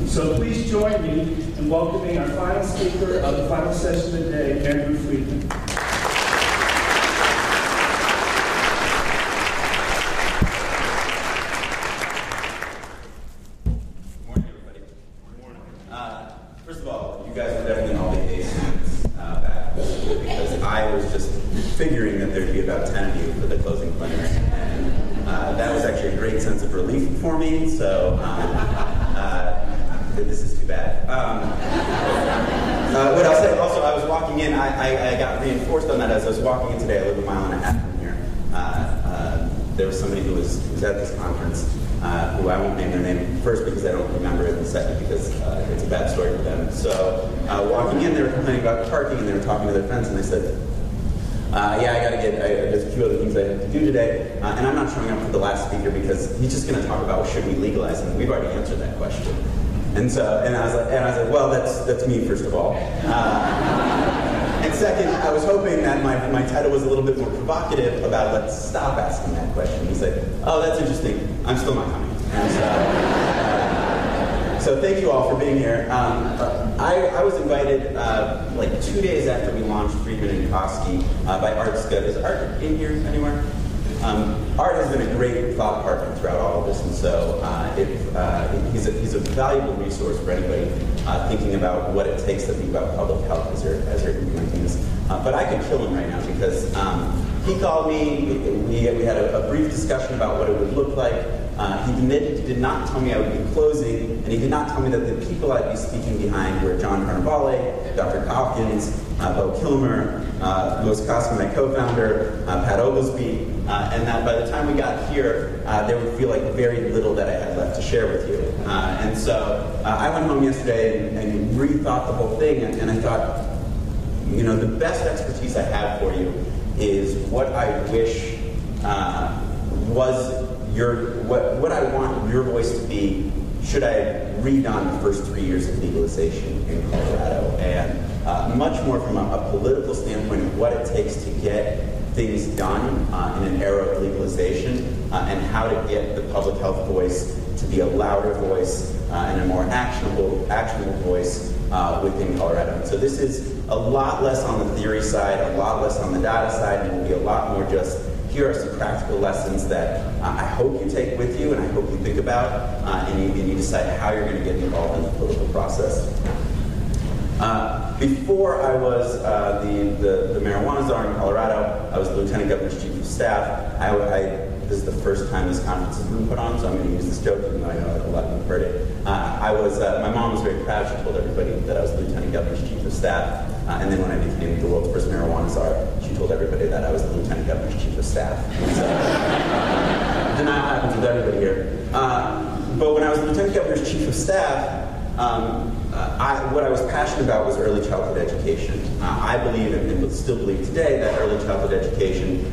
So please join me in welcoming our final speaker of the final session of the day, Andrew Freedman. First of all, you guys are definitely all the A students back because I was just figuring that there'd be about 10 of you for the closing plenary, and that was actually a great sense of relief for me. So this is too bad. What I'll say also, I was walking in. I got reinforced on that as I was walking in today. I live a mile and a half from here. There was somebody who was at this conference. Who I won't name their name first because I don't remember it, and second because it's a bad story for them. So walking in, they were complaining about parking, and they were talking to their friends, and they said, yeah, there's a few other things I have to do today, and I'm not showing up for the last speaker because he's just going to talk about should we legalize, and we've already answered that question. And I was like, well, that's me, first of all. And second, I was hoping that my title was a little bit more provocative about let's stop asking that question. He's like, oh, that's interesting. I'm still not coming. And so thank you all for being here. I was invited like 2 days after we launched Freedman and Koski by Art Scott. Is Art in here anywhere? Art has been a great thought partner throughout all of this, and so he's a valuable resource for anybody thinking about what it takes to think about public health as you're implementing this. But I could kill him right now because he called me, we had a brief discussion about what it would look like. He did not tell me I would be closing, and he did not tell me that the people I'd be speaking behind were John Carnevale, Dr. Hopkins, Bo Kilmer, Louis Koski, my co-founder, Pat Oglesby, and that by the time we got here, there would feel like very little that I had left to share with you. And so I went home yesterday and rethought the whole thing, and I thought, you know, the best expertise I have for you is what I wish was what I want your voice to be should I have redone the first 3 years of legalization in Colorado, and much more from a political standpoint of what it takes to get things done in an era of legalization, and how to get the public health voice to be a louder voice and a more actionable voice within Colorado. And so this is a lot less on the theory side, a lot less on the data side, and it will be a lot more just here are some practical lessons that I hope you take with you and I hope you think about, and you decide how you're going to get involved in the political process. Before I was the marijuana czar in Colorado, I was the Lieutenant Governor's Chief of Staff. This is the first time this conference has been put on, so I'm going to use this joke, even though I know a lot of you have heard it. My mom was very proud. She told everybody that I was the Lieutenant Governor's Chief of Staff. And then when I became the world's first marijuana czar, she told everybody that I was the Lieutenant Governor's Chief of Staff. So, denial happens with everybody here. But when I was the Lieutenant Governor's Chief of Staff, what I was passionate about was early childhood education. I believe, and still believe today, that early childhood education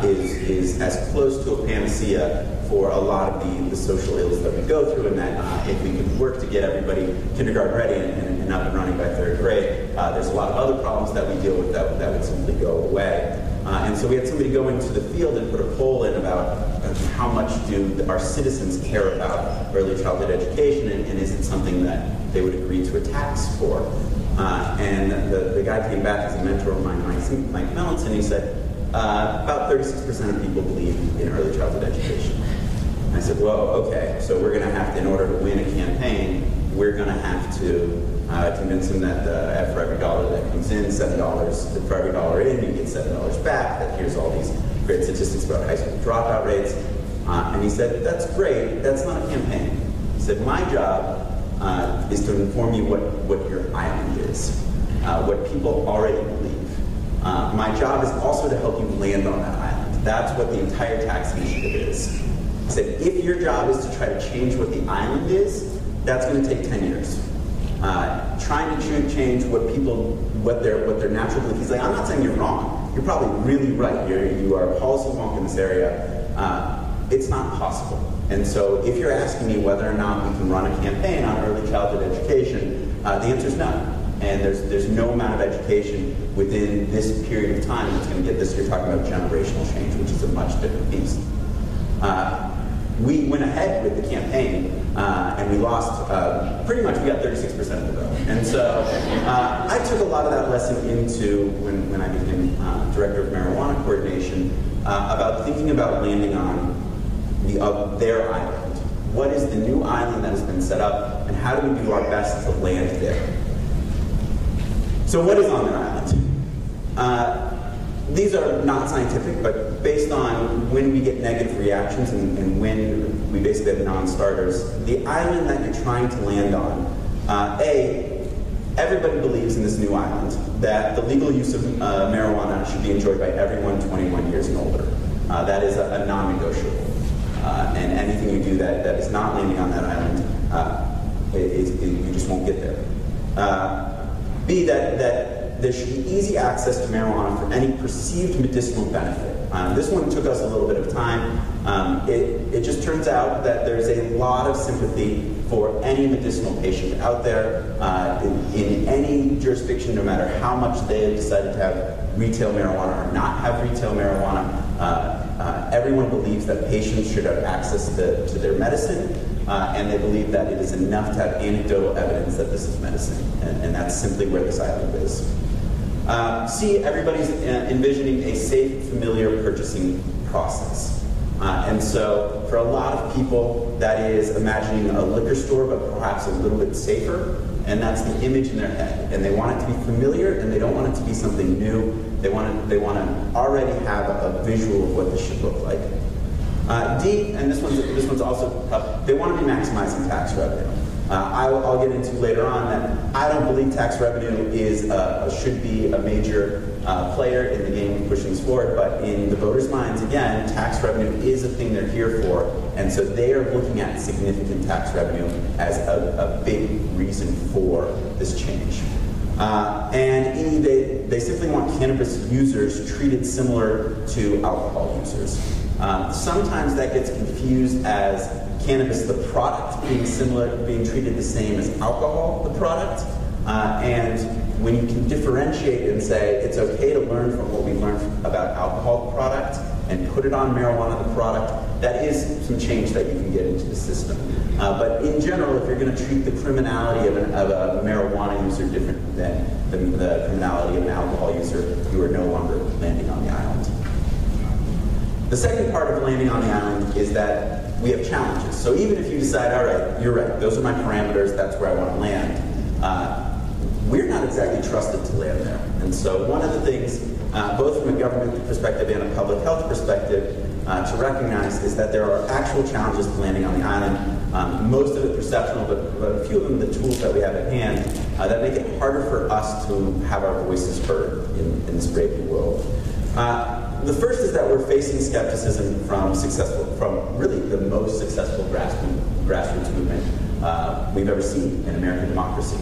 is as close to a panacea for a lot of the social ills that we go through, and that if we could work to get everybody kindergarten ready and up and running by third grade, there's a lot of other problems that we deal with that would simply go away. And so we had somebody go into the field and put a poll in about how much do our citizens care about early childhood education, and is it something that they would agree to a tax for? And the guy came back as a mentor of mine, Mike Melanson, and he said, about 36% of people believe in early childhood education. And I said, well, okay, so we're going to have to, in order to win a campaign, we're going to have to convince them that for every dollar that comes in, $7, for every dollar in, you get $7 back, that here's all these great statistics about high school dropout rates. And he said, that's great, that's not a campaign. He said, my job is to inform you what your island is, what people already believe. My job is also to help you land on that island. That's what the entire tax initiative is. He said, if your job is to try to change what the island is, that's going to take 10 years. Trying to change what their natural belief. He's like, I'm not saying you're wrong. You're probably really right. You are a policy wonk in this area. It's not possible. And so if you're asking me whether or not we can run a campaign on early childhood education, the answer is no. And there's no amount of education within this period of time that's going to get this. You're talking about generational change, which is a much different beast. we went ahead with the campaign, and we lost, pretty much we got 36% of the vote. And so I took a lot of that lesson into when I became Director of Marijuana Coordination, about thinking about landing on their island. What is the new island that has been set up, and how do we do our best to land there? So what is on their island? These are not scientific, but based on when we get negative reactions and when we basically have non-starters, the island that you're trying to land on, everybody believes in this new island that the legal use of marijuana should be enjoyed by everyone 21 years and older. That is a non-negotiable. And anything you do that is not landing on that island, you just won't get there. B, that there should be easy access to marijuana for any perceived medicinal benefit. This one took us a little bit of time. It just turns out that there's a lot of sympathy for any medicinal patient out there in any jurisdiction, no matter how much they have decided to have retail marijuana or not have retail marijuana. Everyone believes that patients should have access to their medicine, and they believe that it is enough to have anecdotal evidence that this is medicine, and that's simply where this island is. C, everybody's envisioning a safe, familiar purchasing process. And so for a lot of people, that is imagining a liquor store, but perhaps a little bit safer, and that's the image in their head. And they want it to be familiar, and they don't want it to be something new. They want to already have a visual of what this should look like. D, and this one's also tough, they want to be maximizing tax revenue. I'll get into later on that I don't believe tax revenue should be a major player in the game of pushing this forward, but in the voters' minds, again, tax revenue is a thing they're here for, and so they are looking at significant tax revenue as a big reason for this change. And E, they simply want cannabis users treated similar to alcohol users. Sometimes that gets confused as cannabis, the product, being treated the same as alcohol, the product. And when you can differentiate and say it's okay to learn from what we learned about alcohol, the product, and put it on marijuana, the product, that is some change that you can get into the system. But in general, if you're going to treat the criminality of a marijuana user different than the criminality of an alcohol user, you are no longer landing on the island. The second part of landing on the island is that we have challenges. So even if you decide, all right, you're right, those are my parameters, that's where I want to land, we're not exactly trusted to land there. And so one of the things, both from a government perspective and a public health perspective, to recognize is that there are actual challenges to landing on the island. Most of it perceptual, but a few of them the tools that we have at hand that make it harder for us to have our voices heard in this brave new world. The first is that we're facing skepticism from really the most successful grassroots movement we've ever seen in American democracy.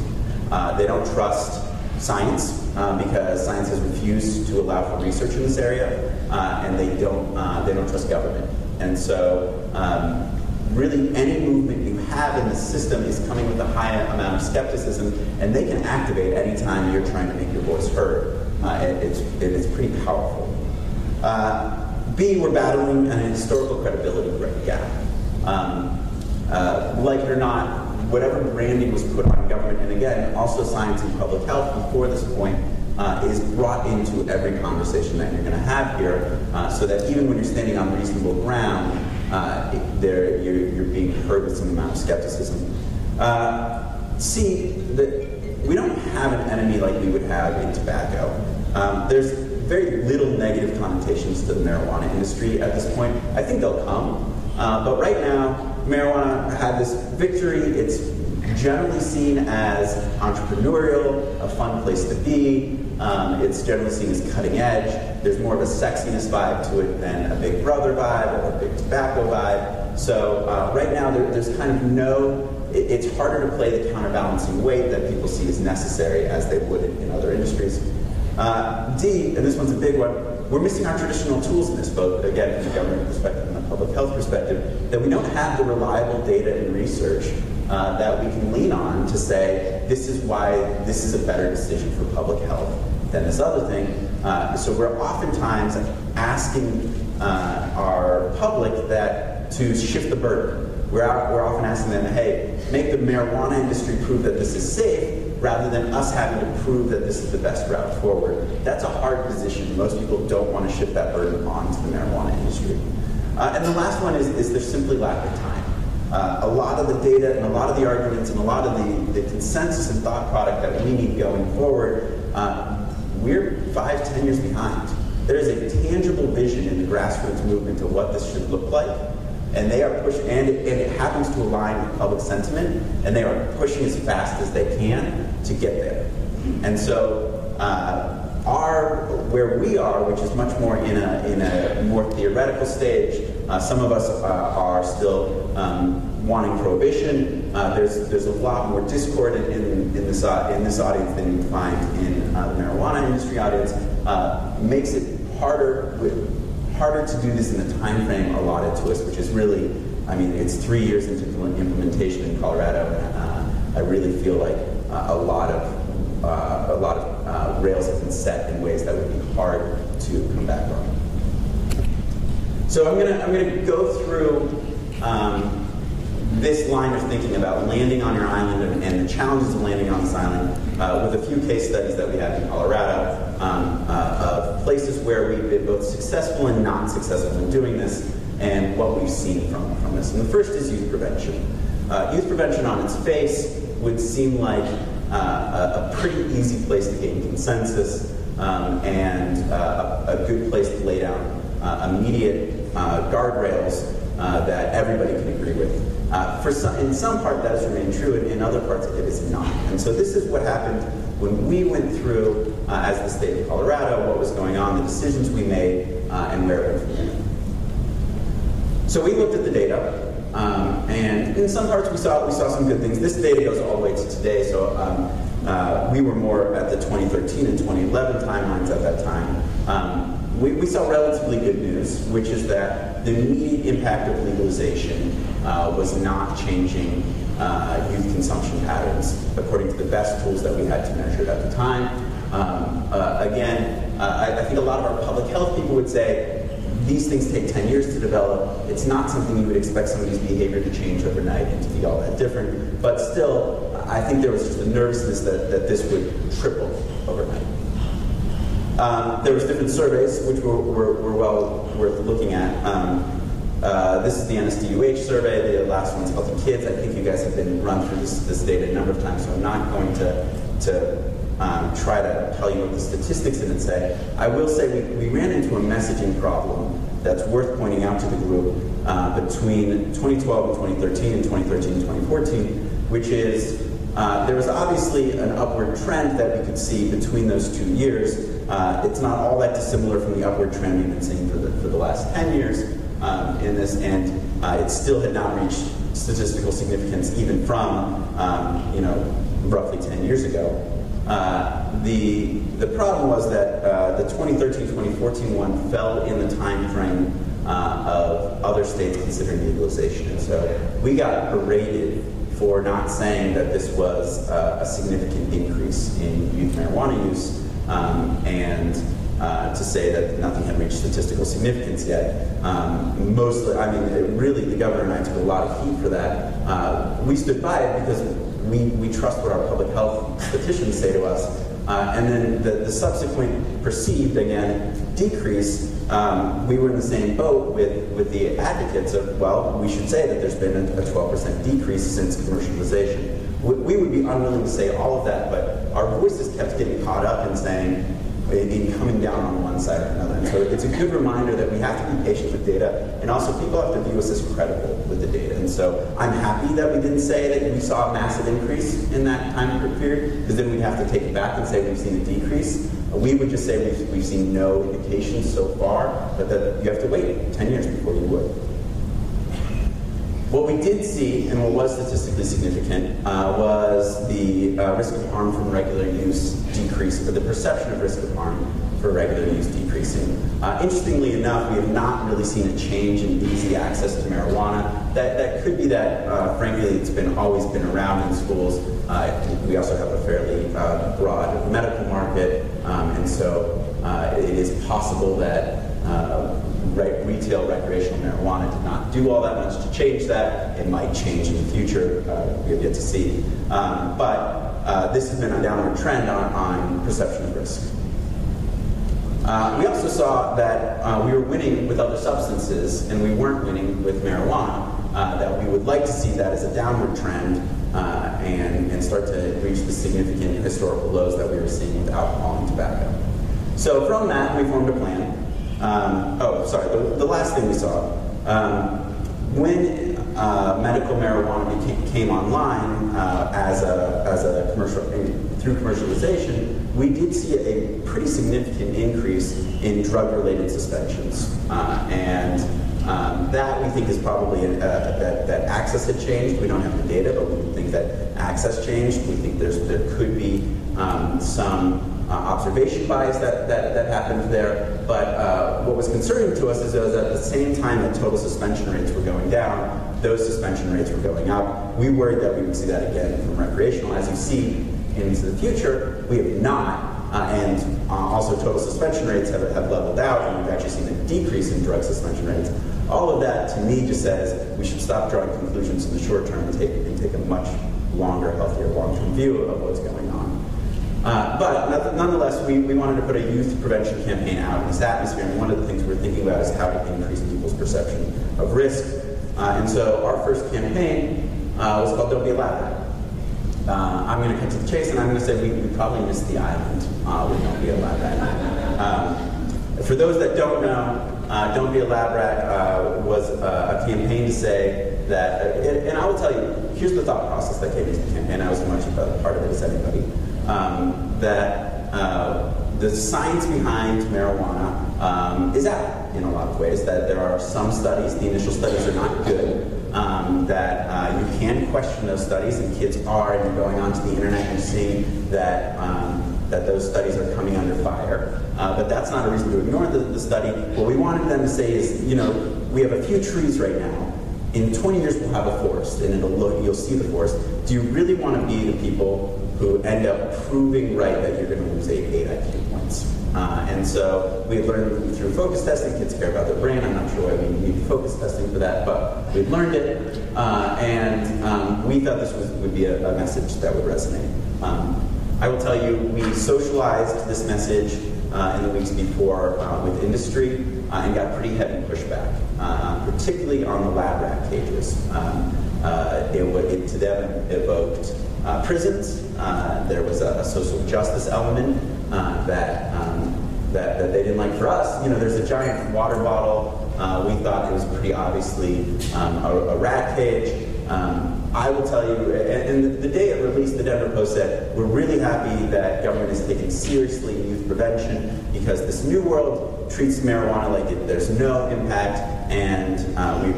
They don't trust science because science has refused to allow for research in this area, and they don't trust government. And so really any movement you have in the system is coming with a high amount of skepticism, and they can activate any time you're trying to make your voice heard. It's pretty powerful. B, we're battling an historical credibility gap. Like it or not, whatever branding was put on government, and again, also science and public health before this point, is brought into every conversation that you're going to have here, so that even when you're standing on reasonable ground, you're being heard with some amount of skepticism. C, we don't have an enemy like we would have in tobacco. There's very little negative connotations to the marijuana industry at this point. I think they'll come. But right now, marijuana had this victory. It's generally seen as entrepreneurial, a fun place to be. It's generally seen as cutting edge. There's more of a sexiness vibe to it than a Big Brother vibe or a Big Tobacco vibe. So right now, there's kind of it's harder to play the counterbalancing weight that people see as necessary as they would in other industries. D, and this one's a big one, we're missing our traditional tools in this, both, again, from the government perspective and the public health perspective, that we don't have the reliable data and research that we can lean on to say, this is why this is a better decision for public health than this other thing. So we're oftentimes asking our public to shift the burden. We're often asking them, hey, make the marijuana industry prove that this is safe, rather than us having to prove that this is the best route forward. That's a hard position. Most people don't want to shift that burden onto the marijuana industry. And the last one is there's simply lack of time. A lot of the data and a lot of the arguments and a lot of the consensus and thought product that we need going forward, we're 5-10 years behind. There is a tangible vision in the grassroots movement of what this should look like, and they are pushing, and it happens to align with public sentiment, and they are pushing as fast as they can to get there. And so where we are, which is much more in a more theoretical stage, some of us are still wanting prohibition. There's a lot more discord in this audience than you find in the marijuana industry audience. Makes it harder to do this in the time frame allotted to us, which is really, I mean, it's 3 years into implementation in Colorado, and I really feel like a lot of rails have been set in ways that would be hard to come back on. So I'm gonna go through this line of thinking about landing on your island and the challenges of landing on this island with a few case studies that we have in Colorado of places where we've been both successful and not successful in doing this, and what we've seen from this. And the first is youth prevention. Youth prevention on its face would seem like a pretty easy place to gain consensus and a good place to lay down immediate guardrails that everybody can agree with. In some part that has remained true, and in other parts it is not. And so this is what happened when we went through, as the state of Colorado, what was going on, the decisions we made, and where it went from there. So we looked at the data, and in some parts we saw some good things. This data goes all the way to today, so we were more at the 2013 and 2011 timelines at that time. We saw relatively good news, which is that the immediate impact of legalization was not changing youth consumption patterns according to the best tools that we had to measure it at the time. I think a lot of our public health people would say these things take 10 years to develop. It's not something you would expect somebody's behavior to change overnight and to be all that different. But still, I think there was just a nervousness that this would triple overnight. There was different surveys, which were well worth looking at. This is the NSDUH survey. The last one's Healthy Kids. I think you guys have been run through this data a number of times, so I'm not going to try to tell you what the statistics in it say. I will say we ran into a messaging problem that's worth pointing out to the group between 2012 and 2013 and 2013 and 2014, which is there was obviously an upward trend that we could see between those 2 years. It's not all that dissimilar from the upward trend we've been seeing for the last 10 years in this, and it still had not reached statistical significance even from roughly 10 years ago. The problem was that the 2013-2014 one fell in the time frame of other states considering legalization, and so we got berated for not saying that this was a significant increase in youth marijuana use, and to say that nothing had reached statistical significance yet. Mostly, I mean, really, the governor and I took a lot of heat for that. We stood by it because we trust what our public health petitions say to us. And then the subsequent perceived, again, decrease, we were in the same boat with the advocates of, well, we should say that there's been a 12% decrease since commercialization. We would be unwilling to say all of that, but our voices kept getting caught up in saying, in coming down on one side or another. And so it's a good reminder that we have to be patient with data, and also people have to view us as credible with the data. And so I'm happy that we didn't say that we saw a massive increase in that time period, because then we'd have to take it back and say we've seen a decrease. We would just say we've seen no indications so far, but that you have to wait 10 years before you would. What we did see, and what was statistically significant, was the risk of harm from regular use decrease, or the perception of risk of harm for regular use decreasing. Interestingly enough, we have not really seen a change in easy access to marijuana. That could be that, frankly, it's always been around in schools. We also have a fairly broad medical market, and so it is possible that retail recreational marijuana did not do all that much to change that. It might change in the future. We have yet to see. But this has been a downward trend on perception of risk. We also saw that we were winning with other substances, and we weren't winning with marijuana. That we would like to see that as a downward trend and start to reach the significant historical lows that we were seeing with alcohol and tobacco. So from that, we formed a plan. The last thing we saw, when medical marijuana came online through commercialization, we did see a pretty significant increase in drug-related suspensions, that we think is probably that access had changed. We don't have the data, but we think that access changed. We think there could be some observation bias that happened there. But what was concerning to us is that at the same time that total suspension rates were going down, those suspension rates were going up. We worried that we would see that again from recreational. As you see into the future, we have not. Also total suspension rates have leveled out, and we've actually seen a decrease in drug suspension rates. All of that, to me, just says we should stop drawing conclusions in the short term and take a much longer, healthier, long-term view of what's going on. But nonetheless, we wanted to put a youth prevention campaign out in this atmosphere, and one of the things we're thinking about is how to increase people's perception of risk. And so our first campaign was called Don't Be a Lab Rat. I'm going to cut to the chase, and I'm going to say we probably missed the island with Don't Be a Lab Rat. For those that don't know, Don't Be a Lab Rat was a campaign to say that, and I will tell you, here's the thought process that came into the campaign. I was as much a part of it as anybody. That the science behind marijuana is out in a lot of ways. That there are some studies, the initial studies are not good. That you can question those studies, and kids are, and you're going onto the internet and seeing that that those studies are coming under fire. But that's not a reason to ignore the study. What we wanted them to say is, you know, we have a few trees right now. In 20 years, we'll have a forest, and you'll see the forest. Do you really want to be the people who end up proving right that you're going to lose 8 IQ points? And so we learned through focus testing. Kids care about their brain. I'm not sure why we need focus testing for that, but we've learned it. And we thought this would be a message that would resonate. I will tell you, we socialized this message in the weeks before with industry and got pretty heavy pushback, particularly on the lab rat cages. It to them evoked prisons. There was a social justice element that they didn't like. For us, you know, there's a giant water bottle. We thought it was pretty obviously a rat cage. I will tell you, and the day it released, the Denver Post said, we're really happy that government is taking seriously youth prevention because this new world treats marijuana like there's no impact, and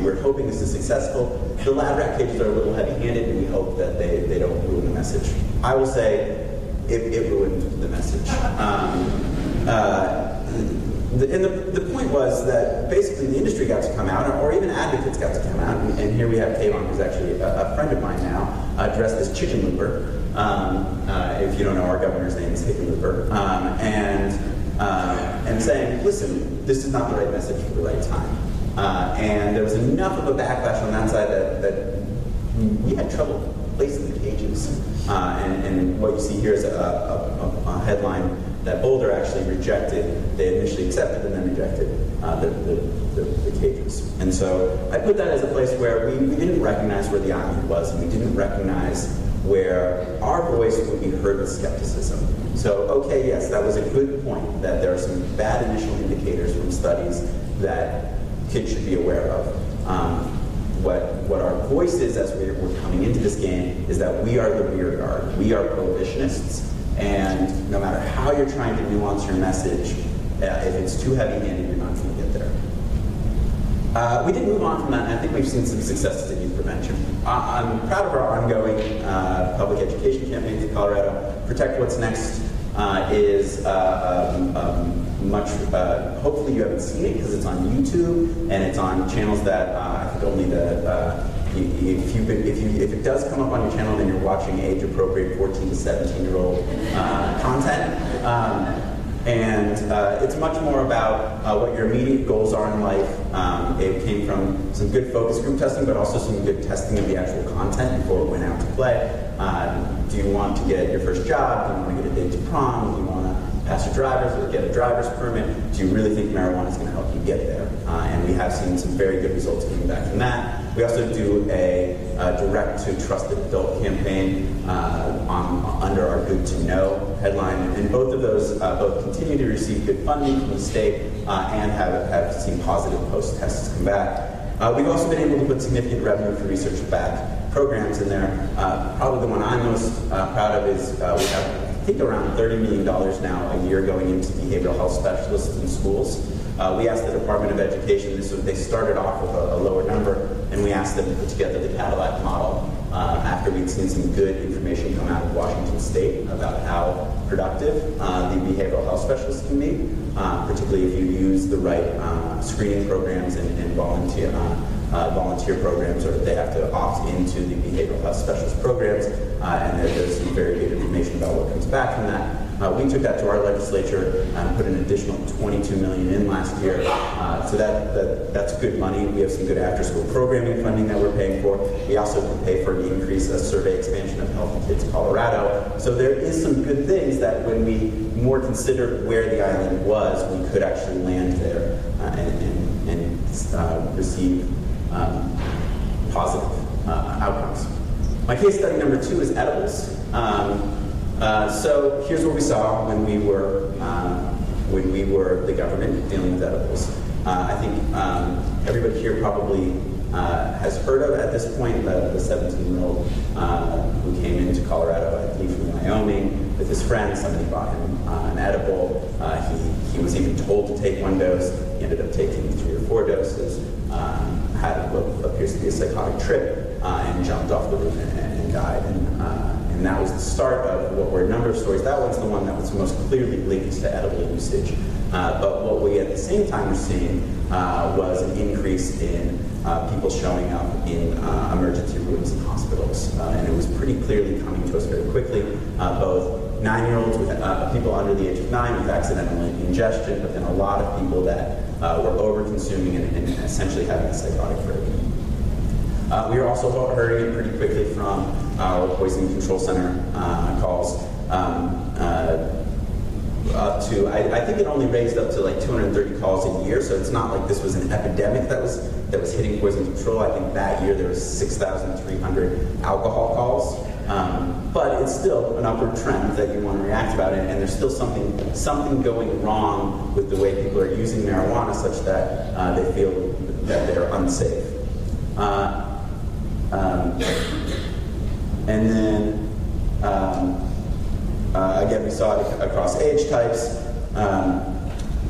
we're hoping this is successful. The lab rat cages are a little heavy-handed, and we hope that they don't ruin the message. I will say it ruined the message. And the point was that basically the industry got to come out, or even advocates got to come out, and here we have Kayvon, who's actually a friend of mine now, dressed as Chicken Looper. If you don't know, our governor's name is Hickenlooper. And saying, listen, this is not the right message for the right time. And there was enough of a backlash on that side that we had trouble placing the cages. And what you see here is a headline that Boulder actually rejected. They initially accepted and then rejected the cages. And so I put that as a place where we didn't recognize where the island was, and we didn't recognize where our voice would be heard with skepticism. So, okay, yes, that was a good point, that there are some bad initial indicators from studies that kids should be aware of. What our voice is as we're coming into this game is that we are the rear guard. We are prohibitionists. And no matter how you're trying to nuance your message, if it's too heavy-handed, you're not going to get there. We did move on from that, and I think we've seen some successes in youth prevention. I'm proud of our ongoing public education campaigns in Colorado. Protect What's Next is much, hopefully you haven't seen it because it's on YouTube, and it's on channels that I think only if it does come up on your channel, then you're watching age-appropriate 14 to 17-year-old content. And it's much more about what your immediate goals are in life. It came from some good focus group testing, but also some good testing of the actual content before it went out to play. Do you want to get your first job? Do you want to get a date to prom? Do you want to pass your driver's or get a driver's permit? Do you really think marijuana is going to help you get there? And we have seen some very good results coming back from that. We also do a direct to trusted adult campaign under our Good to Know headline, and both of those both continue to receive good funding from the state and have seen positive post-tests come back. We've also been able to put significant revenue for research-backed programs in there. Probably the one I'm most proud of is we have, I think, around $30 million now a year going into behavioral health specialists in schools. We asked the Department of Education, they started off with a lower number, and we asked them to put together the Cadillac model after we'd seen some good information come out of Washington State about how productive the behavioral health specialists can be, particularly if you use the right screening programs and volunteer programs, or if they have to opt into the behavioral health specialist programs, and there's some very good information about what comes back from that. We took that to our legislature and put an additional $22 million in last year. So that's good money. We have some good after-school programming funding that we're paying for. We also can pay for an increase, a survey expansion of Healthy Kids Colorado. So there is some good things that when we more considered where the island was, we could actually land there and receive positive outcomes. My case study number 2 is edibles. So here's what we saw when we were the government dealing with edibles. I think everybody here probably has heard of at this point the 17-year-old who came into Colorado, I believe from Wyoming, with his friend. Somebody bought him an edible. He was even told to take 1 dose. He ended up taking 3 or 4 doses. Had what appears to be a psychotic trip and jumped off the roof and died. And that was the start of what were a number of stories. That one's the one that was most clearly linked to edible usage. But what we at the same time were seeing was an increase in people showing up in emergency rooms and hospitals. And it was pretty clearly coming to us very quickly, both 9-year-olds, with people under the age of 9 with accidental ingestion, but then a lot of people that were over-consuming and essentially having a psychotic break. We were also hearing it pretty quickly from our Poison Control Center calls up to, I think it only raised up to like 230 calls a year, so it's not like this was an epidemic that was hitting poison control. I think that year there was 6,300 alcohol calls. But it's still an upward trend that you want to react about it, and there's still something going wrong with the way people are using marijuana such that they feel that they're unsafe. And then, again, we saw it across age types.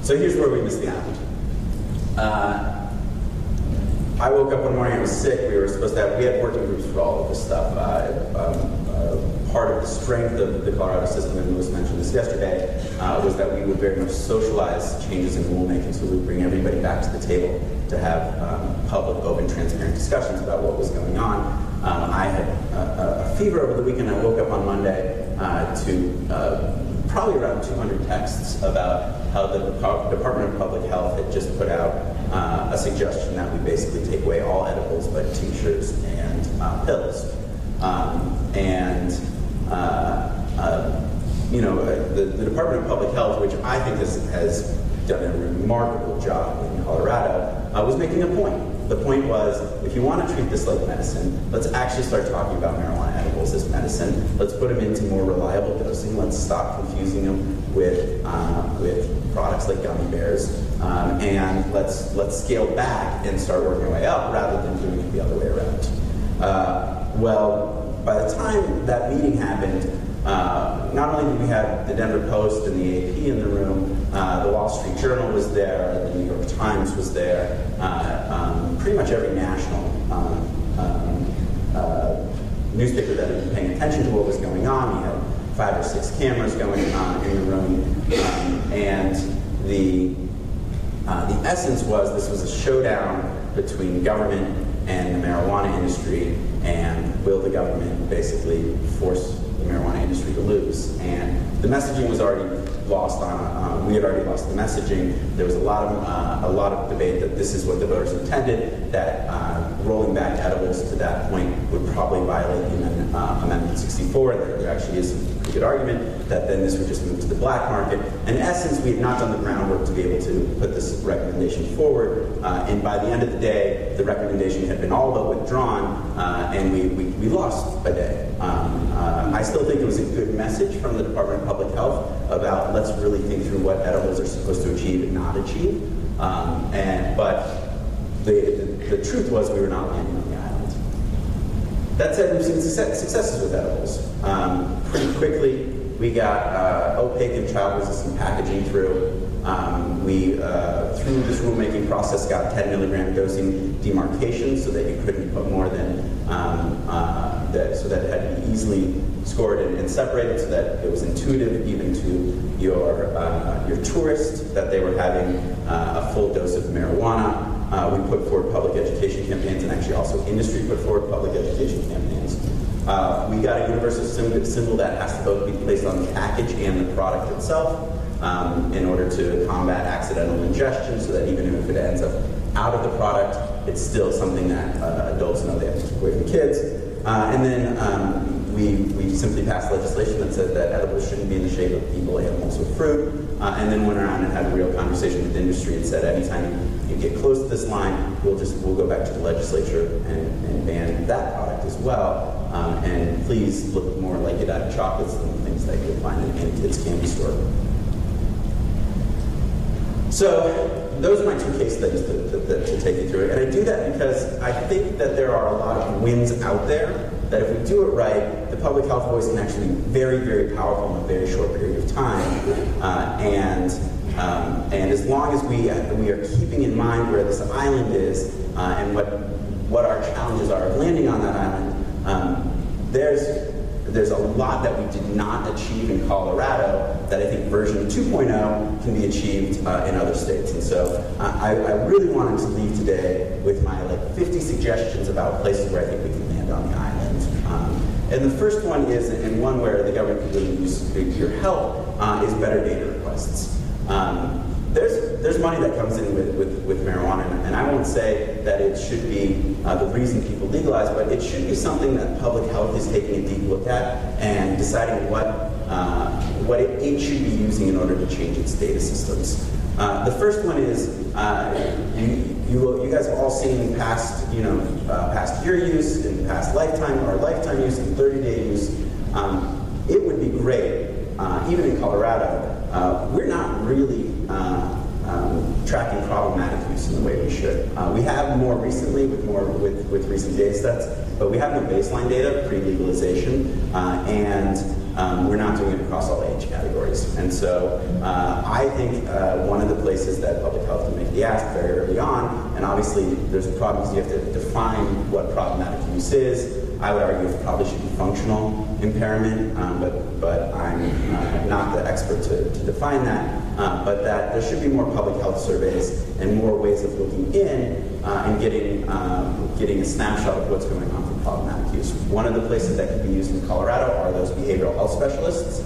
So here's where we missed the island. I woke up one morning, I was sick. We had working groups for all of this stuff. Part of the strength of the Colorado system, and Lewis mentioned this yesterday, was that we would very much socialize changes in rulemaking, so we would bring everybody back to the table to have public, open, transparent discussions about what was going on. I had a fever over the weekend. I woke up on Monday to probably around 200 texts about how the Department of Public Health had just put out a suggestion that we basically take away all edibles but tinctures and pills. The Department of Public Health, which I think has done a remarkable job in Colorado, was making a point. The point was, if you want to treat this like medicine, let's actually start talking about marijuana edibles as medicine. Let's put them into more reliable dosing. Let's stop confusing them with products like gummy bears, and let's scale back and start working our way up rather than doing it the other way around. Well, by the time that meeting happened, not only did we have the Denver Post and the AP in the room, the Wall Street Journal was there, the New York Times was there, pretty much every national newspaper that had been paying attention to what was going on. We had 5 or 6 cameras going on in the room, and the essence was this was a showdown between government and the marijuana industry, and will the government basically force the marijuana industry to lose? And the messaging was already lost on, we had already lost the messaging. There was a lot of debate that this is what the voters intended, that rolling back edibles to that point would probably violate the Amendment 64, and there actually is a pretty good argument that then this would just move to the black market. In essence, we had not done the groundwork to be able to put this recommendation forward, and by the end of the day, the recommendation had been all but withdrawn, and we lost a day. I still think it was a good message from the Department of Public Health about let's really think through what edibles are supposed to achieve and not achieve. But the truth was we were not landing on the island. That said, we've seen successes with edibles. Pretty quickly, we got opaque and child-resistant packaging through. We, through this rulemaking process, got 10 milligram dosing demarcation so that you couldn't put more than, so that it had to be easily scored and separated so that it was intuitive even to your tourist that they were having a full dose of marijuana. We put forward public education campaigns, and actually also industry put forward public education campaigns. We got a universal symbol that has to both be placed on the package and the product itself in order to combat accidental ingestion, so that even if it ends up out of the product, it's still something that adults know they have to keep away from kids. And then we simply passed legislation that said that edibles shouldn't be in the shape of people, animals, or fruit, and then went around and had a real conversation with industry and said anytime you get close to this line, we'll go back to the legislature and ban that product as well. And please look more like it out of chocolates than the things that you'll find in a kid's candy store. So those are my two case studies to take you through it. And I do that because I think that there are a lot of wins out there that if we do it right, the public health voice can actually be very, very powerful in a very short period of time. And as long as we are keeping in mind where this island is and what our challenges are of landing on that island, there's a lot that we did not achieve in Colorado that I think version 2.0 can be achieved in other states. And so I really wanted to leave today with my 50 suggestions about places where I think we can land on the island. And the first one is, and one where the government could really use your help, is better data requests. There's money that comes in with marijuana, and I won't say that it should be the reason people legalize, but it should be something that public health is taking a deep look at and deciding what it should be using in order to change its data systems. The first one is you guys have all seen past year use and past lifetime or lifetime use and 30-day use. It would be great, even in Colorado. We're not really tracking problematic use in the way we should. We have more recently with recent data sets, but we have no baseline data pre-legalization, and we're not doing it across all age categories. And so I think one of the places that public health can make the ask very early on, and obviously there's a problem because you have to define what problematic use is. I would argue it probably should be functional impairment, but I'm not the expert to define that. But that there should be more public health surveys and more ways of looking in and getting a snapshot of what's going on for problematic use. One of the places that can be used in Colorado are those behavioral health specialists.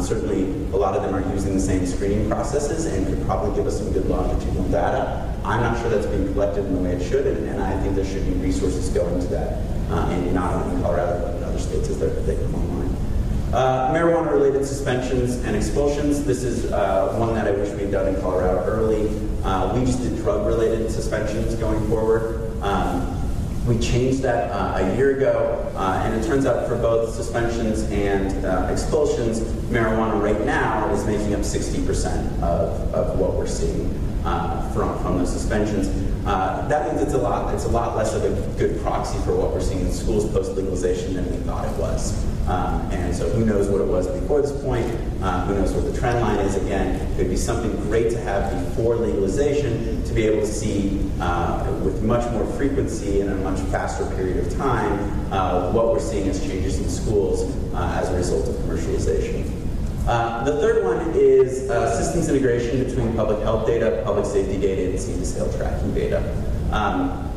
Certainly, a lot of them are using the same screening processes and could probably give us some good longitudinal data. I'm not sure that's being collected in the way it should, and I think there should be resources going to that, and not only in Colorado, but in other states as they come online. Marijuana-related suspensions and expulsions. This is one that I wish we'd done in Colorado early. We just did drug-related suspensions going forward. We changed that a year ago, and it turns out for both suspensions and expulsions, marijuana right now is making up 60% of what we're seeing from the suspensions. That means it's a lot less of a good proxy for what we're seeing in schools post-legalization than we thought it was. And so who knows what it was before this point, who knows what the trend line is. Again, it would be something great to have before legalization to be able to see with much more frequency and a much faster period of time what we're seeing as changes in schools as a result of commercialization. The third one is systems integration between public health data, public safety data, and seed-to-sale tracking data.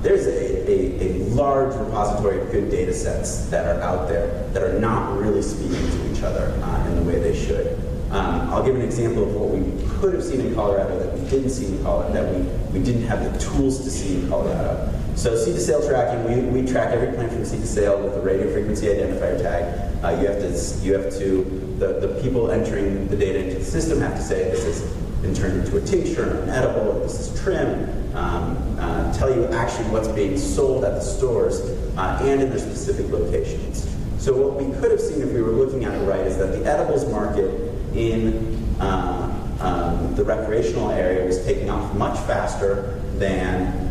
there's a large repository of good data sets that are out there that are not really speaking to each other in the way they should. I'll give an example of what we could have seen in Colorado that we didn't see in Colorado, that we didn't have the tools to see in Colorado. So seed to sale tracking, we track every plant from seed to sale with a radio frequency identifier tag. The people entering the data into the system have to say this has been turned into a tincture, an edible, or this is trim, tell you actually what's being sold at the stores and in their specific locations. So what we could have seen if we were looking at it right is that the edibles market in the recreational area was taking off much faster than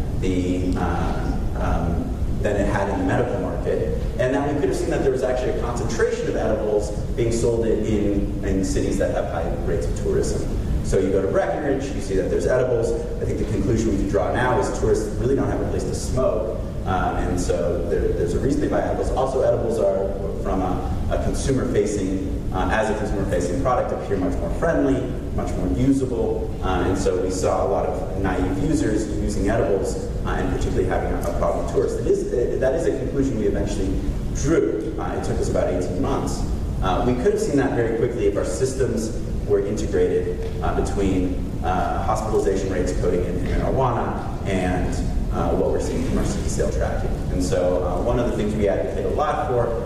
than it had in the medical market, and that we could have seen that there was actually a concentration of edibles being sold in cities that have high rates of tourism. So you go to Breckenridge, you see that there's edibles. I think the conclusion we can draw now is tourists really don't have a place to smoke, and so there's a reason they buy edibles. Also, edibles are from a consumer-facing, as a consumer-facing product, appear much more friendly, much more usable, and so we saw a lot of naive users using edibles, and particularly having a problem with tourists. That is a conclusion we eventually drew. It took us about 18 months. We could have seen that very quickly if our systems were integrated between hospitalization rates coding in marijuana and what we're seeing from our seed to sale tracking. And so one of the things we advocate a lot for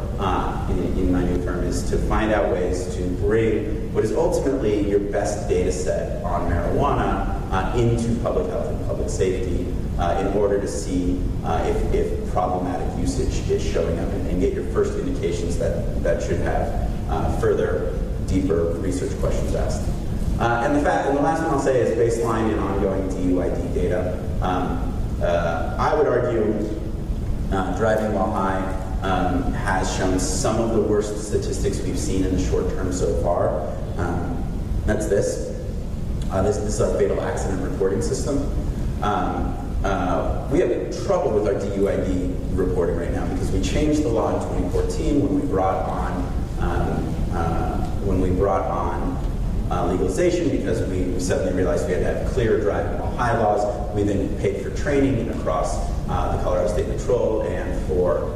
in my new firm is to find out ways to bring what is ultimately your best data set on marijuana into public health and public safety in order to see if problematic usage is showing up and get your first indications that should have further, deeper research questions asked. And the last one I'll say is baseline and ongoing DUID data. I would argue driving while high has shown some of the worst statistics we've seen in the short term so far. That's this. This is our fatal accident reporting system. We have trouble with our DUID reporting right now because we changed the law in 2014 when we brought on legalization, because we suddenly realized we had to have clear driving while high laws. We then paid for training across the Colorado State Patrol and for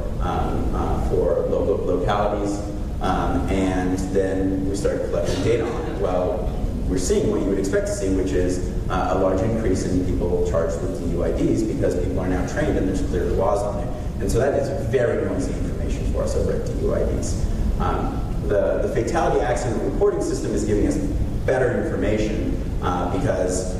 local localities, and then we started collecting data on it. Well, we're seeing what you would expect to see, which is a large increase in people charged with DUIDs because people are now trained and there's clear laws on it. And so that is very noisy information for us over at DUIDs. The fatality accident reporting system is giving us better information because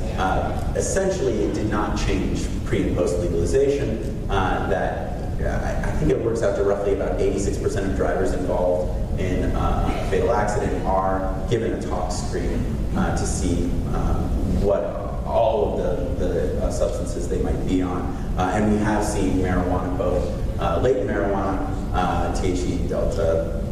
essentially it did not change pre and post legalization. I think it works out to roughly about 86% of drivers involved in a fatal accident are given a tox screen to see what all of the substances they might be on. And we have seen marijuana, both latent marijuana, THC delta,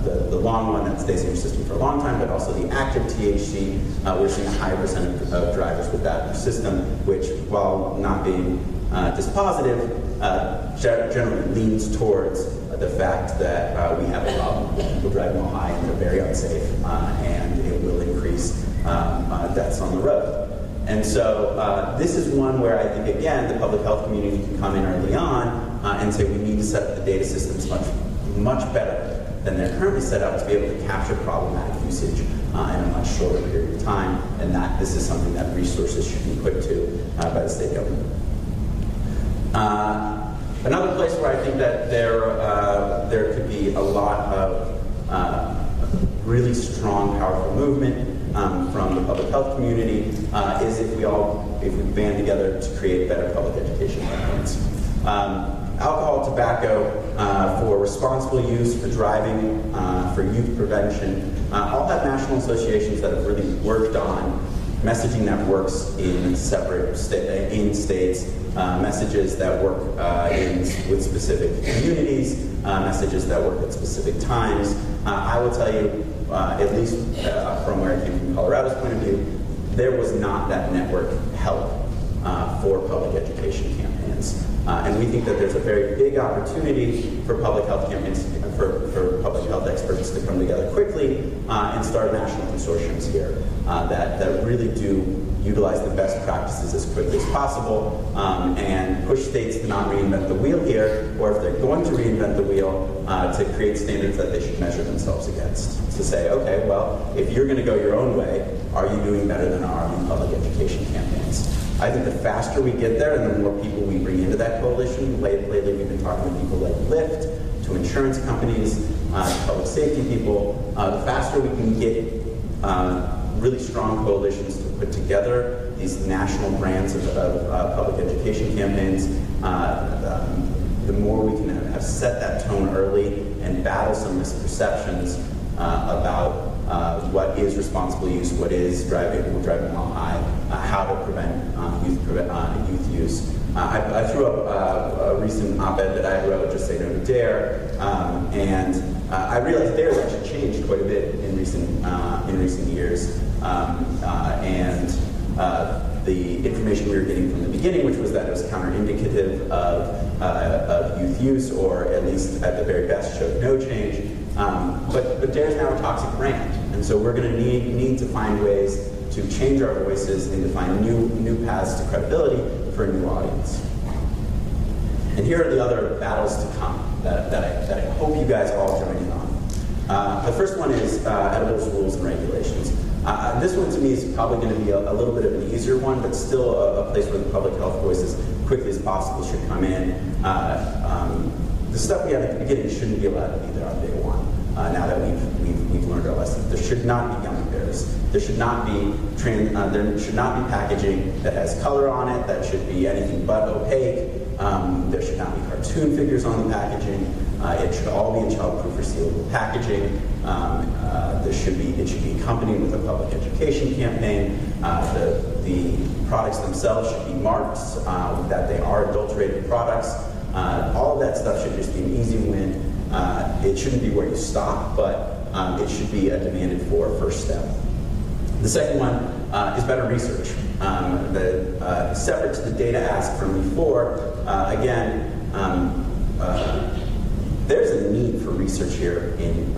the long one that stays in your system for a long time, but also the active THC. We're seeing a high percentage of drivers with that in our system, which, while not being dispositive, generally leans towards the fact that we have a problem with people driving while high and they're very unsafe, and it will increase deaths on the road. And so this is one where I think, again, the public health community can come in early on and say we need to set up the data systems much better than they're currently set up to be able to capture problematic usage in a much shorter period of time, and that this is something that resources should be put to by the state government. Another place where I think that there could be a lot of really strong, powerful movement from the public health community is if we band together to create better public education campaigns. Alcohol, tobacco, for responsible use, for driving, for youth prevention, all have national associations that have really worked on messaging that works in states, messages that work with specific communities, messages that work at specific times. I will tell you, at least from where I came from Colorado's point of view, there was not that network help for public education campaigns. And we think that there's a very big opportunity for public health campaigns, for public health experts to come together quickly and start national consortiums here that really do utilize the best practices as quickly as possible and push states to not reinvent the wheel here, or if they're going to reinvent the wheel, to create standards that they should measure themselves against. To say, okay, well, if you're going to go your own way, are you doing better than our own public education campaigns? I think the faster we get there and the more people we bring into that coalition, lately we've been talking to people like Lyft, to insurance companies, to public safety people, the faster we can get really strong coalitions to put together these national brands of public education campaigns, the more we can have set that tone early and battle some misperceptions about what is responsible use, what is driving while high, how to prevent youth use. I threw up a recent op-ed that I wrote, Just Say No to Dare, and I realized DARE's actually changed quite a bit in recent years, and the information we were getting from the beginning, which was that it was counterindicative of youth use, or at least at the very best showed no change. But DARE's now a toxic brand, and so we're going to need to find ways to change our voices and to find new paths to credibility for a new audience. And here are the other battles to come that I hope you guys all join in on. The first one is edibles, rules, and regulations. This one to me is probably going to be a little bit of an easier one, but still a place where the public health voices, quickly as possible, should come in. The stuff we had at the beginning shouldn't be allowed to be there on day one. Now that we've learned our lesson, there should not be gummy bears. There should not be packaging that has color on it. That should be anything but opaque. There should not be cartoon figures on the packaging. It should all be in childproof or sealable packaging. It should be accompanied with a public education campaign. The products themselves should be marked that they are adulterated products. All of that stuff should just be an easy win. It shouldn't be where you stop, but it should be a demanded for first step. The second one is better research. Separate to the data asked from before, again, there's a need for research here in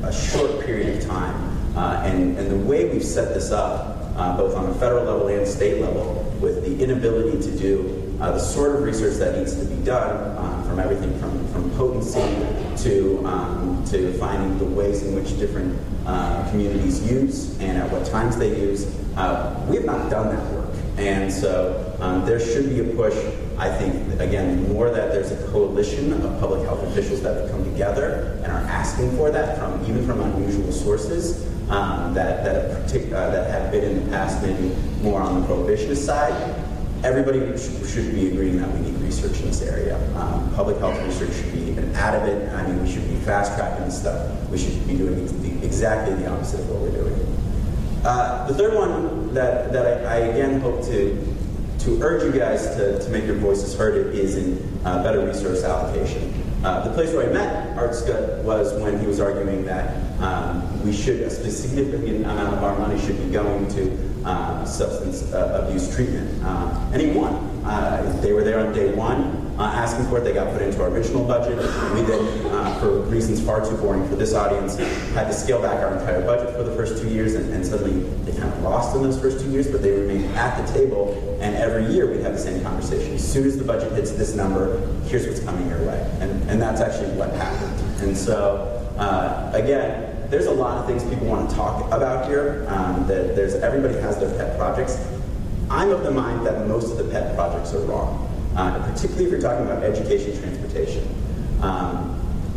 a short period of time. And the way we've set this up, both on a federal level and state level, with the inability to do the sort of research that needs to be done, from everything from potency to finding the ways in which different communities use and at what times they use. We have not done that work. And so there should be a push, I think, again, more that there's a coalition of public health officials that have come together and are asking for that, even from unusual sources that have been in the past maybe more on the prohibitionist side. Everybody should be agreeing that we need research in this area. Public health research should be an additive. I mean, we should be fast-tracking this stuff. We should be doing exactly the opposite of what we're doing. The third one that I again hope to urge you guys to make your voices heard is in better resource allocation. The place where I met Art Scott was when he was arguing that a significant amount of our money should be going to substance abuse treatment. And he won. They were there on day one asking for it. They got put into our original budget. We then, for reasons far too boring for this audience, had to scale back our entire budget for the first 2 years, and suddenly they kind of lost in those first 2 years, but they remained at the table, and every year we'd have the same conversation. As soon as the budget hits this number, here's what's coming your way. And that's actually what happened. And so, again, there's a lot of things people want to talk about here. Everybody has their pet projects. I'm of the mind that most of the pet projects are wrong, particularly if you're talking about education, transportation.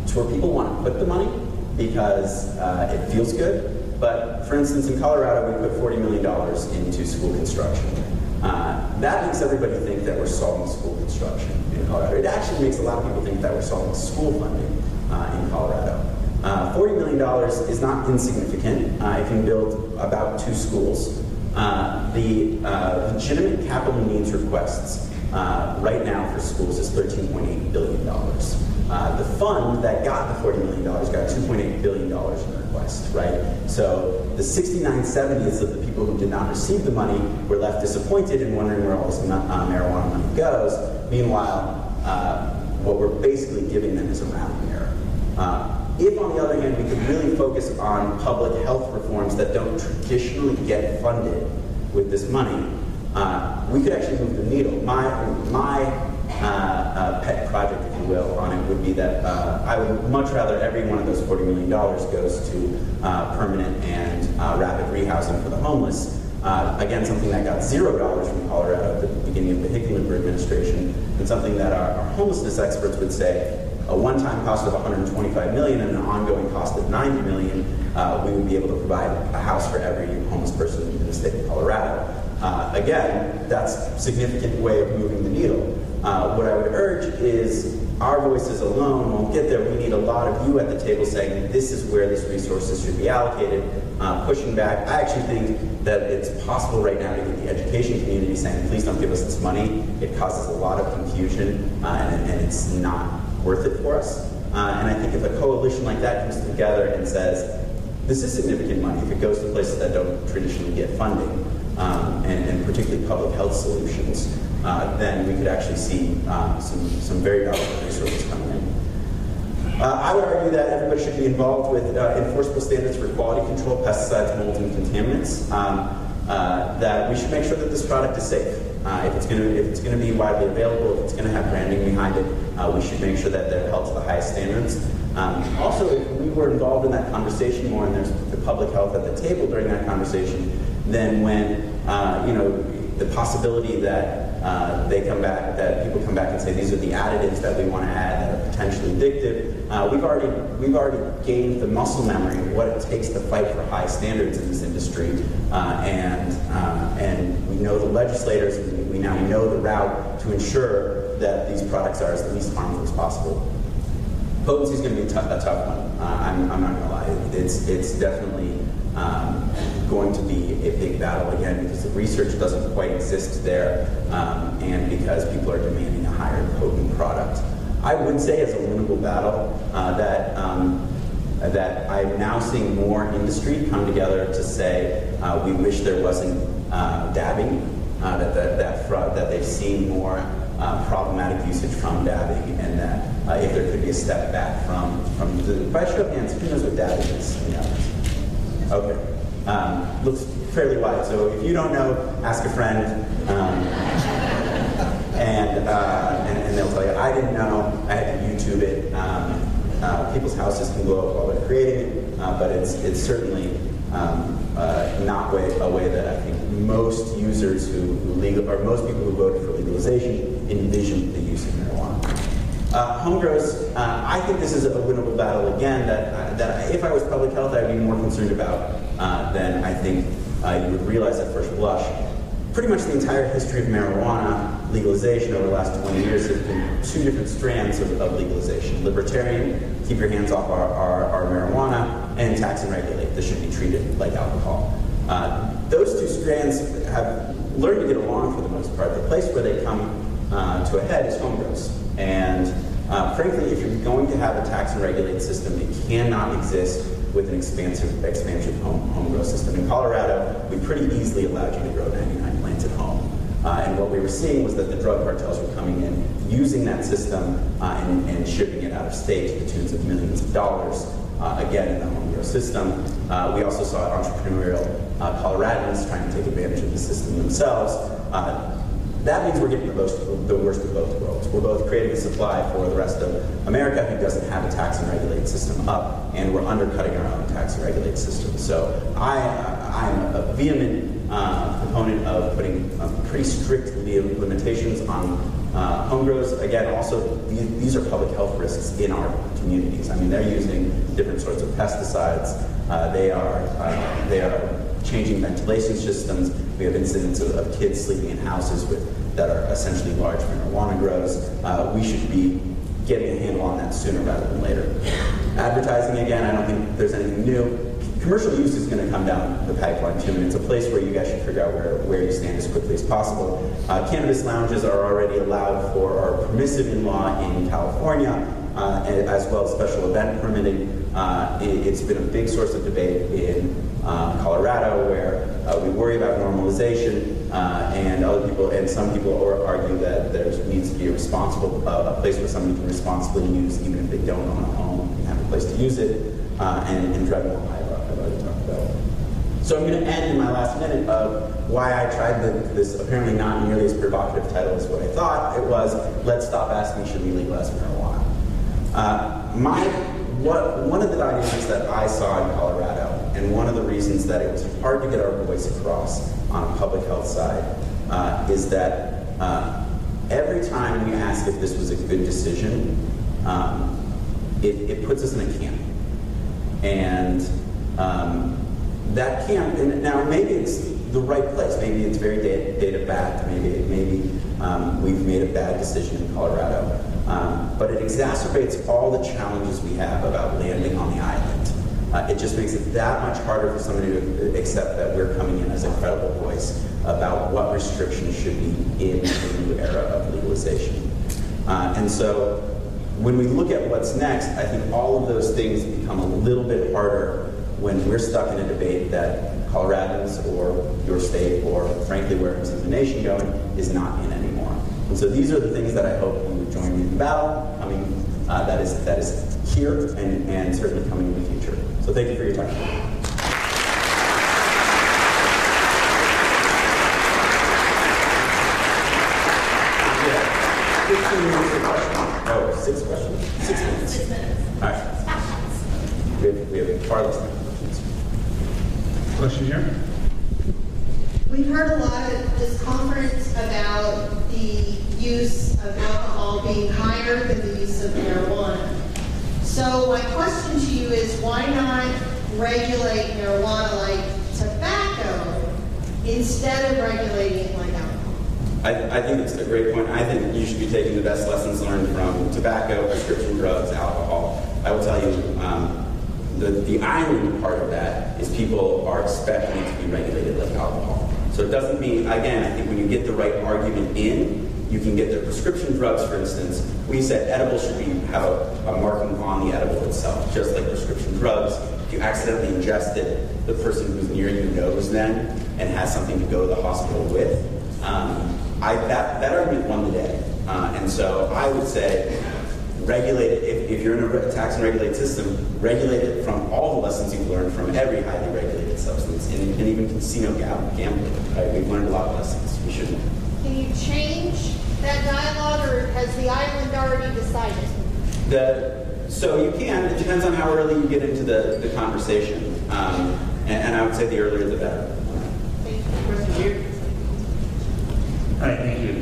It's where people want to put the money because it feels good. But for instance, in Colorado, we put $40 million into school construction. That makes everybody think that we're solving school construction in Colorado. It actually makes a lot of people think that we're solving school funding in Colorado. $40 million is not insignificant. It can build about 2 schools. The legitimate capital needs requests right now for schools is $13.8 billion. The fund that got the $40 million got $2.8 billion in requests, right? So the 69/70ths of the people who did not receive the money were left disappointed and wondering where all this marijuana money goes. Meanwhile, what we're basically giving them is a rounding error. If, on the other hand, we could really focus on public health reforms that don't traditionally get funded with this money, we could actually move the needle. My pet project, if you will, on it would be that I would much rather every one of those $40 million goes to permanent and rapid rehousing for the homeless. Again, something that got $0 from Colorado at the beginning of the Hickenlooper administration, and something that our homelessness experts would say a one-time cost of $125 million and an ongoing cost of $90 million, we would be able to provide a house for every homeless person in the state of Colorado. Again, that's a significant way of moving the needle. What I would urge is our voices alone won't get there. We need a lot of you at the table saying this is where these resources should be allocated, pushing back. I actually think that it's possible right now to get the education community saying, please don't give us this money. It causes a lot of confusion and it's not worth it for us. And I think if a coalition like that comes together and says, this is significant money, if it goes to places that don't traditionally get funding, and particularly public health solutions, then we could actually see some very valuable resources coming in. I would argue that everybody should be involved with enforceable standards for quality control, pesticides, molds, and contaminants. That we should make sure that this product is safe. If it's going to be widely available, if it's going to have branding behind it, we should make sure that they're held to the highest standards. Also, if we were involved in that conversation more, and there's the public health at the table during that conversation, then when the possibility that they come back, that people come back and say these are the additives that we want to add that are potentially addictive, we've already gained the muscle memory of what it takes to fight for high standards in this industry, and we know the legislators, and we now know the route to ensure that these products are as least harmful as possible. Potency is going to be a tough one. I'm not going to lie. It's definitely going to be a big battle again because the research doesn't quite exist there, and because people are demanding a higher potent product. I would say as a winnable battle that I'm now seeing more industry come together to say we wish there wasn't dabbing, that they've seen more problematic usage from dabbing, and that if there could be a step back from the. If I show of hands, who knows what dabbing is? Yeah. Okay. Looks fairly wide. So if you don't know, ask a friend, and they'll tell you. I didn't know. I had to YouTube it. People's houses can blow up while they're creating it, but it's certainly not a way that I think most users most people who voted for legalization envision the use of marijuana. Home grows, I think this is a winnable battle again that if I was public health, I'd be more concerned about than I think you would realize at first blush. Pretty much the entire history of marijuana legalization over the last 20 years has been two different strands of legalization. Libertarian, keep your hands off our marijuana, and tax and regulate. This should be treated like alcohol. Those two strands have learned to get along for the most part. The place where they come to a head is home grows. And frankly, if you're going to have a tax and regulate system, it cannot exist with an expansive home grow system. In Colorado, we pretty easily allowed you to grow 99 plants at home. And what we were seeing was that the drug cartels were coming in, using that system and shipping it out of state to the tunes of millions of dollars, again, in the home grow system. We also saw entrepreneurial Coloradans trying to take advantage of the system themselves. That means we're getting the worst of both worlds. We're both creating a supply for the rest of America who doesn't have a tax and regulate system up, and we're undercutting our own tax and regulate system. So I'm a vehement proponent of putting pretty strict limitations on home grows. Again, also, these are public health risks in our communities. I mean, they're using different sorts of pesticides. They are changing ventilation systems. We have incidents of kids sleeping in houses that are essentially large marijuana grows. We should be getting a handle on that sooner rather than later. Advertising, again, I don't think there's anything new. Commercial use is going to come down the pipeline too, and it's a place where you guys should figure out where you stand as quickly as possible. Cannabis lounges are already allowed for, or permissive in law in California, as well as special event permitting. It's been a big source of debate in Colorado, where we worry about normalization, and some people argue that there needs to be a place where somebody can responsibly use, even if they don't own a home and have a place to use it, and drug law I've already talked about. So I'm going to end in my last minute of why I tried this apparently not nearly as provocative title as what I thought. It was, let's stop asking, should we legalize marijuana? One of the dynamics that I saw in Colorado, and one of the reasons that it was hard to get our voice across on a public health side, is that every time we ask if this was a good decision, it puts us in a camp. And that camp, and now maybe it's the right place, maybe it's very data backed, maybe we've made a bad decision in Colorado, but it exacerbates all the challenges we have about landing on the island. It just makes it that much harder for somebody to accept that we're coming in as a credible voice about what restrictions should be in the new era of legalization. And so when we look at what's next, I think all of those things become a little bit harder when we're stuck in a debate that Coloradans or your state, or frankly where is the nation going, is not in anymore. And so these are the things that I hope you would join me in the battle coming, that is here and certainly coming in the future. So thank you for your time. Yeah, 15 minutes for questions. Oh, 6 questions. 6 minutes. 6 minutes. All right. We have far less time. Question here? We've heard a lot of discomfort about the use of alcohol being higher than the use of marijuana. So my question to you is, why not regulate marijuana like tobacco instead of regulating it like alcohol? I think it's a great point. I think you should be taking the best lessons learned from tobacco, prescription drugs, alcohol. I will tell you, the island part of that is people are expecting it to be regulated like alcohol. So it doesn't mean, again, I think when you get the right argument in, you can get the prescription drugs, for instance. We said edibles should have a marking on the edible itself, just like prescription drugs. If you accidentally ingest it, the person who's near you knows then and has something to go to the hospital with. That argument won the day. And so I would say, regulate it, if you're in a tax and regulated system, regulate it from all the lessons you've learned from every highly regulated substance, and even casino gambling. Right? We've learned a lot of lessons. We shouldn't. Can you change that dialogue, or has the island already decided? So you can. It depends on how early you get into the conversation. And I would say the earlier the better. Thank you. Question here. Hi, thank you.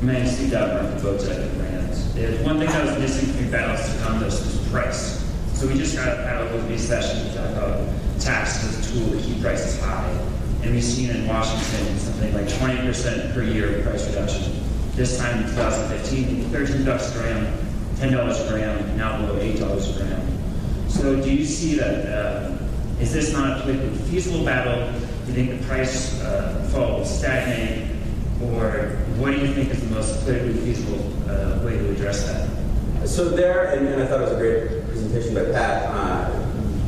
My name is Steve Downer from Votes at Brands. One thing that was missing from balance to contest was price. So we just had a little session to talk about taxes as a tool to keep prices high. And we've seen in Washington something like 20% per year price reduction. This time in 2015, $13 a gram, $10 a gram, now below $8 a gram. So do you see that, is this not a politically feasible battle? Do you think the price fall will stagnate? Or what do you think is the most politically feasible way to address that? So there, and I thought it was a great presentation by Pat,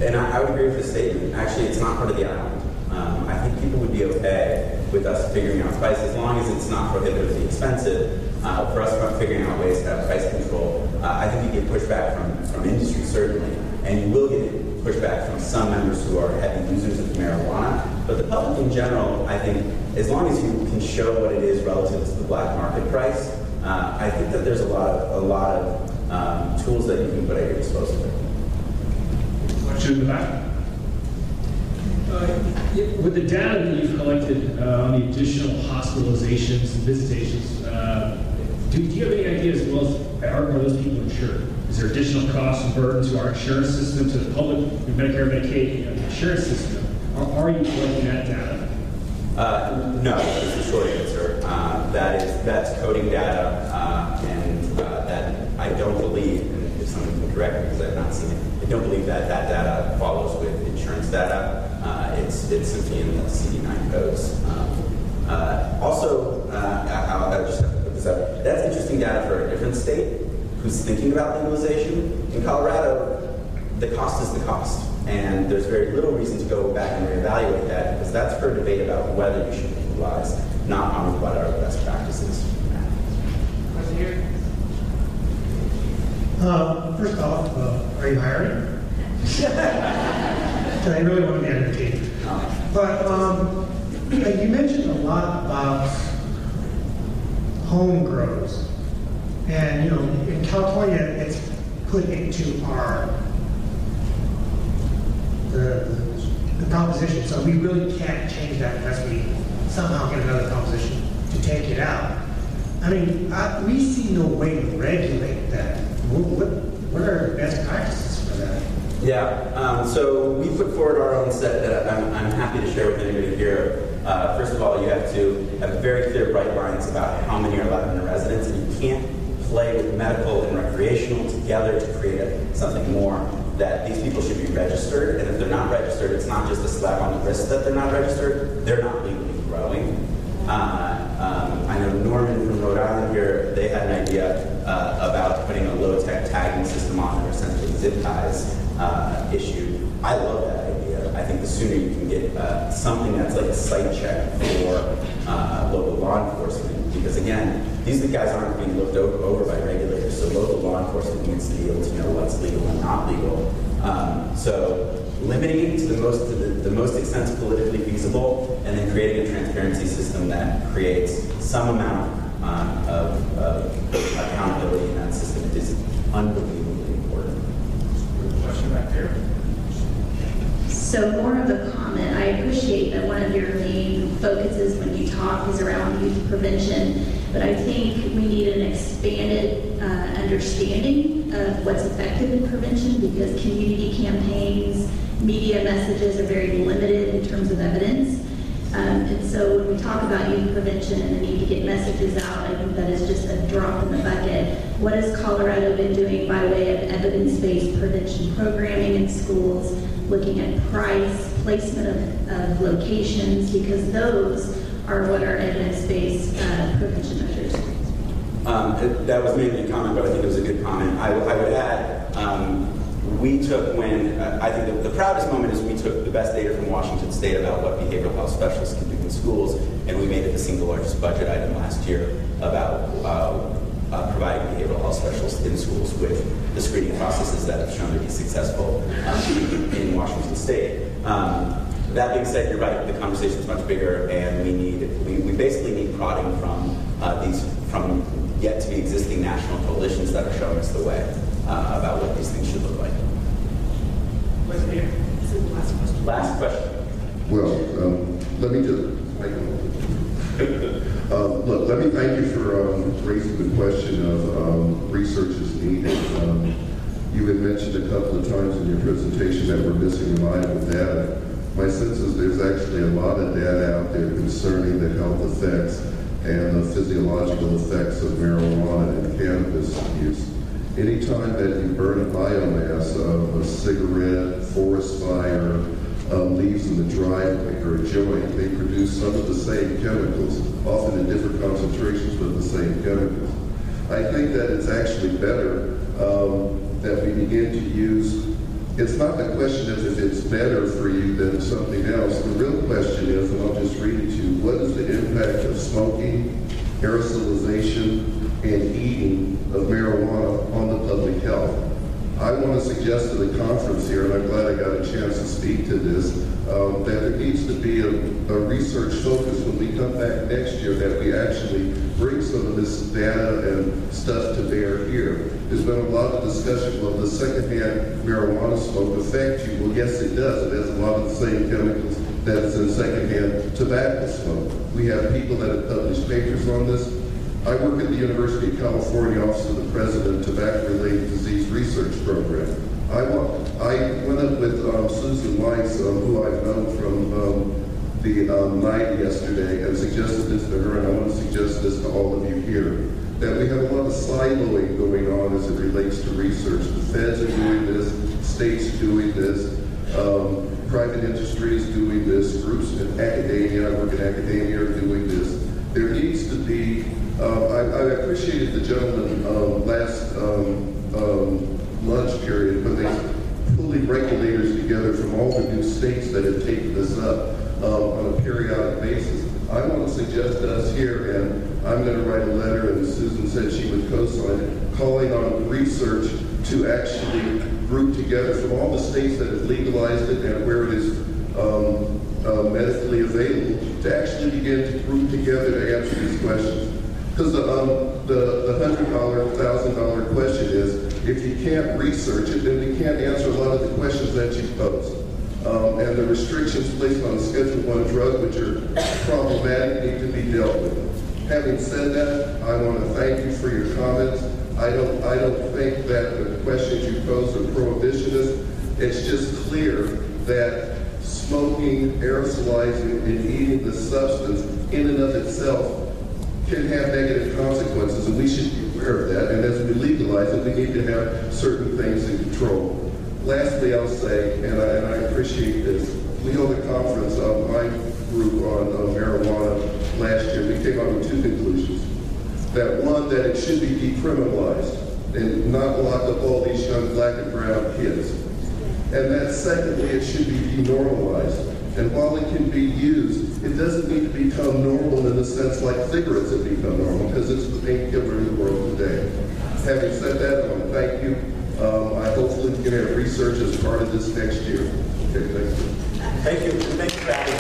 and I would agree with the statement. Actually, it's not part of the island. I think people would be okay with us figuring out price as long as it's not prohibitively expensive. For us figuring out ways to have price control, I think you get pushback from industry certainly, and you will get pushback from some members who are heavy users of marijuana. But the public in general, I think, as long as you can show what it is relative to the black market price, I think that there's a lot of tools that you can put at your disposal. Question in the back. With the data that you've collected on the additional hospitalizations and visitations, do you have any idea as well as are those people insured? Is there additional costs and burden to our insurance system, to the public, the Medicare, Medicaid insurance system? Or are you collecting that data? No, is the short answer. That's coding data, and that I don't believe, and if someone can correct me because I've not seen it, I don't believe that data follows with insurance data. It's simply in the CD9 codes. Also, I'll just have to put this up. That's interesting data for a different state who's thinking about legalization. In Colorado, the cost is the cost. And there's very little reason to go back and reevaluate that, because that's for a debate about whether you should legalize, not on what are the best practices. Question here. First off, are you hiring? I really want to be entertained. But you mentioned a lot about home grows. And, you know, in California, it's put into the proposition. So we really can't change that unless we somehow get another proposition to take it out. I mean, we see no way to regulate that. What are best practices for that? Yeah, so we put forward our own set that I'm happy to share with anybody here. First of all, you have to have very clear bright lines about how many are allowed in a residence, and you can't play with medical and recreational together to create something more. That these people should be registered, and if they're not registered, it's not just a slap on the wrist that they're not registered, they're not legally growing. I know Norman from Rhode Island here, they had an idea about putting a low-tech tagging system on or essentially zip ties issued. I love that idea. I think the sooner you can get something that's like a site check for local law enforcement, because again, these guys aren't being looked over by regulators, so local law enforcement needs to be able to know what's legal and not legal. So limiting it to the most extent politically feasible, and then creating a transparency system that creates some amount of accountability in that system is unbelievably important. Question back there. So more of a comment. I appreciate that one of your main focuses when you talk is around youth prevention, but I think we need an expanded understanding of what's effective in prevention, because community campaigns, media messages are very limited in terms of evidence. And so when we talk about youth prevention and the need to get messages out, I think that is just a drop in the bucket. What has Colorado been doing by way of evidence-based prevention programming in schools, looking at price, placement of locations, because those are what are evidence-based prevention measures? That was mainly a comment, but I think it was a good comment. I would add, we took I think the proudest moment is we took the best data from Washington State about what behavioral health specialists can do in schools, and we made it the single largest budget item last year about providing behavioral health specialists in schools with the screening processes that have shown to be successful in Washington State. That being said, you're right, the conversation is much bigger, and we basically need prodding from yet to be existing national coalitions that are showing us the way about what these things should look like. Last question. Well, let me just look. Let me thank you for raising the question of research is needed. You had mentioned a couple of times in your presentation that we're missing reliable data. My sense is there's actually a lot of data out there concerning the health effects and the physiological effects of marijuana and cannabis use. Anytime that you burn a biomass of a cigarette, forest fire, leaves in the driveway, or a joint, they produce some of the same chemicals, often in different concentrations, but the same chemicals. I think that it's actually better that we begin to use, it's not the question of if it's better for you than something else. The real question is, and I'll just read it to you, what is the impact of smoking, aerosolization, and eating of marijuana on the public health? I want to suggest to the conference here, and I'm glad I got a chance to speak to this, that there needs to be a research focus when we come back next year, that we actually bring some of this data and stuff to bear here. There's been a lot of discussion, well, does secondhand marijuana smoke affect you? Well, yes, it does. It has a lot of the same chemicals that's in secondhand tobacco smoke. We have people that have published papers on this. I work at the University of California Office of the President Tobacco-Related Disease Research Program. I went up with Susan Weiss, who I've known from the night yesterday, and suggested this to her, and I want to suggest this to all of you here, that we have a lot of siloing going on as it relates to research. The feds are doing this, states doing this, private industry is doing this, groups in academia, I work in academia, are doing this. There needs to be, I appreciated the gentleman last lunch period when they pulled regulators together from all the new states that have taken this up on a periodic basis. I want to suggest to us here, and I'm going to write a letter, and Susan said she would co-sign it, calling on research to actually group together from all the states that have legalized it and where it is medically available, to actually begin to group together to answer these questions. Because the $100,000, $1,000 question is, if you can't research it, then we can't answer a lot of the questions that you pose. And the restrictions placed on the Schedule I drug, which are problematic, need to be dealt with. Having said that, I want to thank you for your comments. I don't think that the questions you pose are prohibitionist. It's just clear that smoking, aerosolizing, and eating the substance in and of itself can have negative consequences, and we should be aware of that. And as we legalize it, we need to have certain things in control. Lastly, I'll say, and I appreciate this, we held a conference on my group on marijuana last year. We came up with two conclusions. That one, that it should be decriminalized and not lock up all these young black and brown kids. And that secondly, it should be denormalized. And while it can be used, it doesn't need to become normal in the sense like cigarettes have become normal, because it's the painkiller in the world today. Having said that, I want to thank you. I hopefully we can have research as part of this next year. Okay, thank you. Thank you. Thank you for having me.